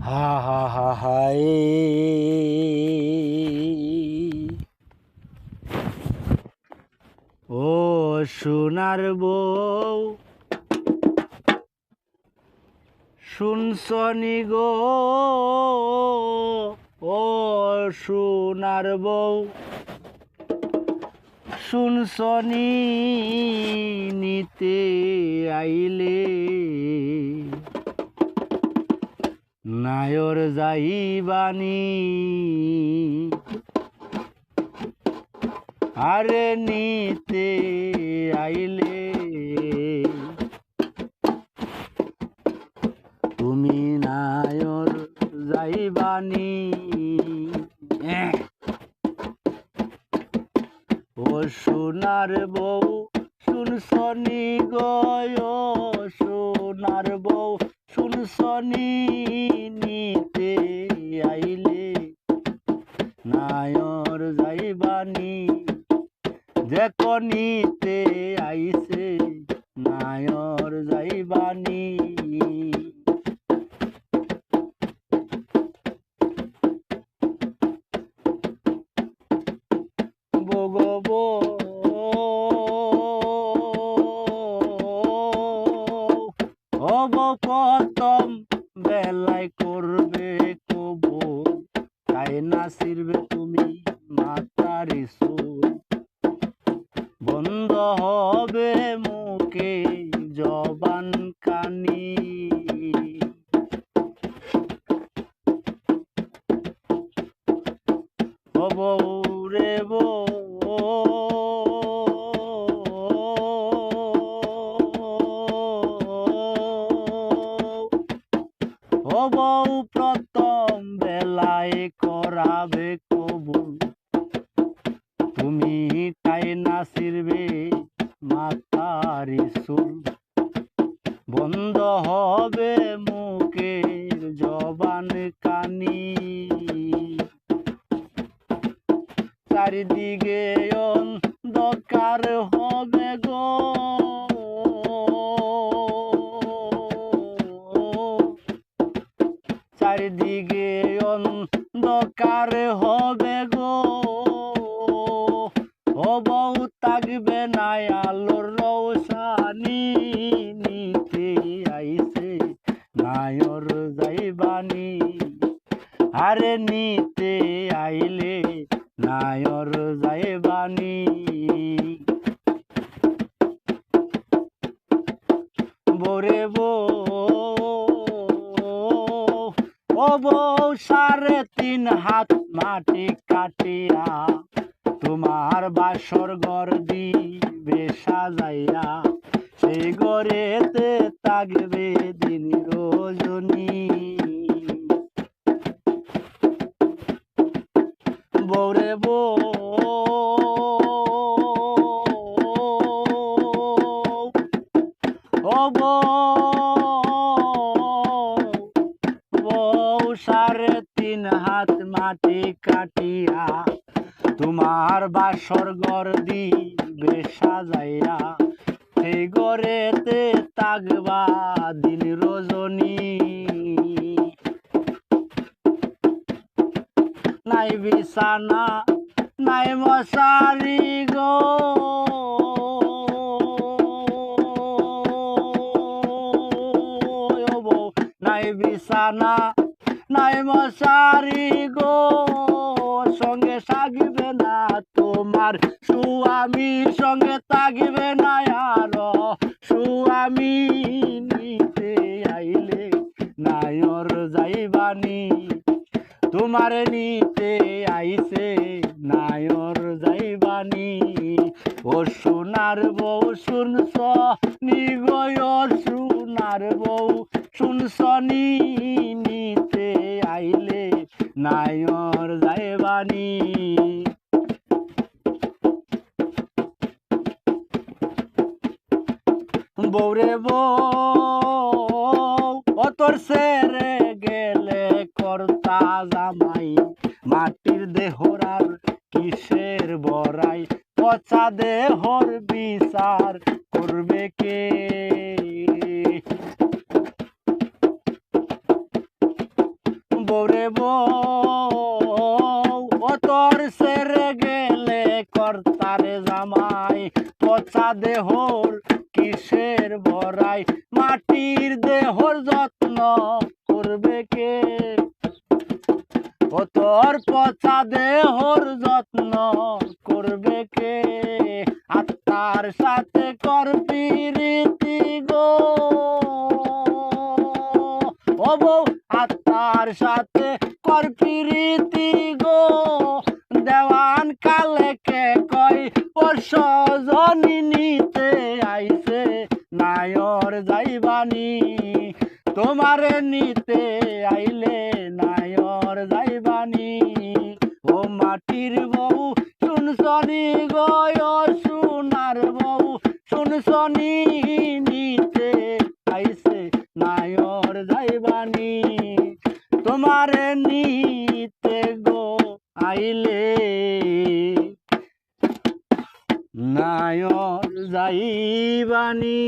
হা হা হা হায় ও সোনার বউ শুনছনি গো ও সোনার বউ শুনছনি নিতে আইলে নায়র যাইবানি আরে নিতে আইলে তুমি নায়র যাইবানি ও সোনার বউ শুনছনি গো ও সোনার বউ শুনছনি নিতে আইলে নায়র যাইবানি দেখো নিতে আইছে নায়র যাইবানি বগবো প্রথম বেলায় করবে কবুল তাই না ছিড়বে তুমি মাতারি সুর বন্ধ হবে মুখে জবান কানি ও বউ রে বউ ও বউ প্রথম বেলায় করাবে কবুল তুমি তাই না ছিড়বে মাথারি চুল বন্ধ হবে মুখের জবান কানি চারিদিকে অন্ধকার হবে গো চারিদিকে অন্ধকার হবে গো ও বউ থাকবে না আলোর রৌশানি নিতে আইছে নায়র যাইবানি আরে নিতে আইলে নায়র যাইবানি বোরে বউ ও বউ 3.5 হাত মাটি কাটিয়া তোমার বাসর ঘর দিবে সাজাইয়া সেই ঘরেতে থাকবে দিন রজনী বউরে বউ ও বউ 3.5 হাত মাটি কাটিয়া তোমার বাসর ঘর দিবে সাজাইয়া সেই ঘরেতে থাকবা দিন রজনী নাই বিছানা নাই মশারি গো নাই বিছানা নাই মশারি গো সঙ্গে থাকবে না তোমার স্বামী সঙ্গে থাকবে না আর স্বামী নিতে আইলে নায়র যাইবানি তোমার নিতে আইছে নায়র যাইবানি ও সোনার বউ শুনছ নি গো ও সোনার বউ শুনছ নি নিতে আইলে নায়র যাইবানি বউরে বউ ও তোর সেরে গেলে কর্তা জামাই মাটির দেহরার কিসের বড়াই পচা দেহর বিচার করবে কে দেহর কিসের বড়াই, মাটির দেহর যত্ন করবে কে? ও তোর পচা দেহর যত্ন করবে কে? আত্মার সাথে কর প্রীতি গো, ও বউ আত্মার সাথে কর প্রীতি গো, দেওয়ান কালে কে কয় পরশজনী নিতে আইছে নায়র যাইবানি, তোমারে নিতে আইলে নায়র যাইবানি। ও মাটির বউ শুনছনি গো, ও সোনার বউ শুনছনি, নিতে আইছে নায়র যাইবানি, তোমারে নিতে গো আইলে নায়র যাইবানি।